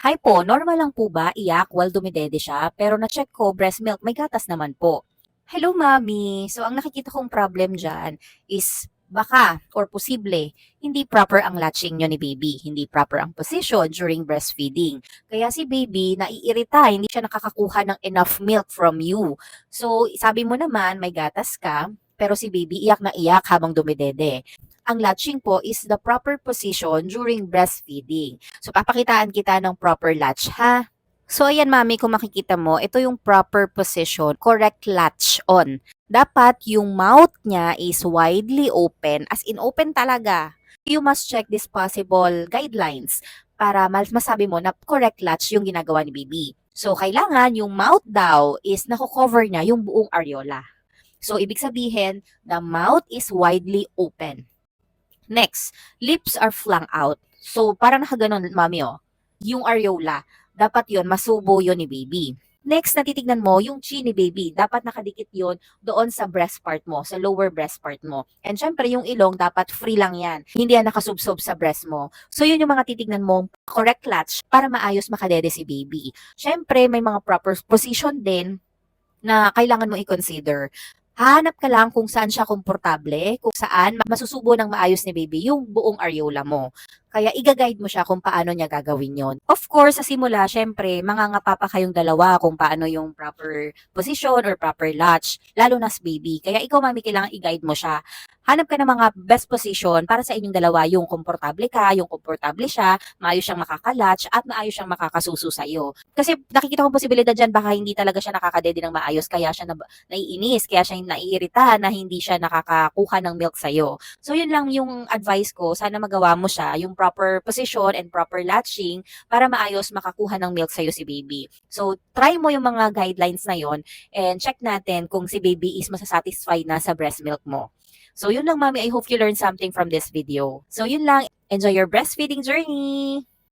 Hi po, normal lang po ba iyak while dumidede siya? Pero na-check ko, breast milk, may gatas naman po. Hello, Mami. So, ang nakikita kong problem dyan is baka or posible, hindi proper ang latching nyo ni baby. Hindi proper ang position during breastfeeding. Kaya si baby naiirita, hindi siya nakakakuha ng enough milk from you. So, sabi mo naman, may gatas ka, pero si baby iyak na iyak habang dumidede. Ang latching po is the proper position during breastfeeding. So, papakitaan kita ng proper latch, ha? So, ayan mami, kung makikita mo, ito yung proper position, correct latch on. Dapat yung mouth niya is widely open, as in open talaga. You must check these possible guidelines para masabi mo na correct latch yung ginagawa ni baby. So, kailangan yung mouth daw is nako-cover niya yung buong areola. So, ibig sabihin, the mouth is widely open. Next, lips are flung out. So, parang nakaganon, mami, oh. Yung areola, dapat yon masubo yon ni baby. Next, natitignan mo yung chin ni baby. Dapat nakadikit yon doon sa breast part mo, sa lower breast part mo. And syempre, yung ilong, dapat free lang yan. Hindi yan nakasubsob sa breast mo. So, yun yung mga titignan mo, correct latch, para maayos makadede si baby. Syempre, may mga proper position din na kailangan mo i-consider. Hahanap ka lang kung saan siya komportable, kung saan masusubo ng maayos ni baby yung buong areola mo. Kaya i-guide mo siya kung paano niya gagawin yon. Of course, sa simula, syempre, mangangapa pa kayong dalawa kung paano yung proper position or proper latch, lalo na sa baby. Kaya ikaw, mami, kailangan i-guide mo siya. Hanap ka ng mga best position para sa inyong dalawa, yung komportable ka, yung komportable siya, maayos siyang makakalatch, at maayos siyang makakasuso sa iyo. Kasi nakikita kong posibilidad dyan, baka hindi talaga siya nakakadede ng maayos, kaya siya naiinis, kaya siya naiirita na hindi siya nakakakuha ng milk sa'yo. So, yun lang yung advice ko. Sana magawa mo siya, yung proper position and proper latching para maayos makakuha ng milk sa'yo si baby. So, try mo yung mga guidelines na yon and check natin kung si baby is masasatisfy na sa breast milk mo. So, yun lang, mami. I hope you learned something from this video. So, yun lang. Enjoy your breastfeeding journey!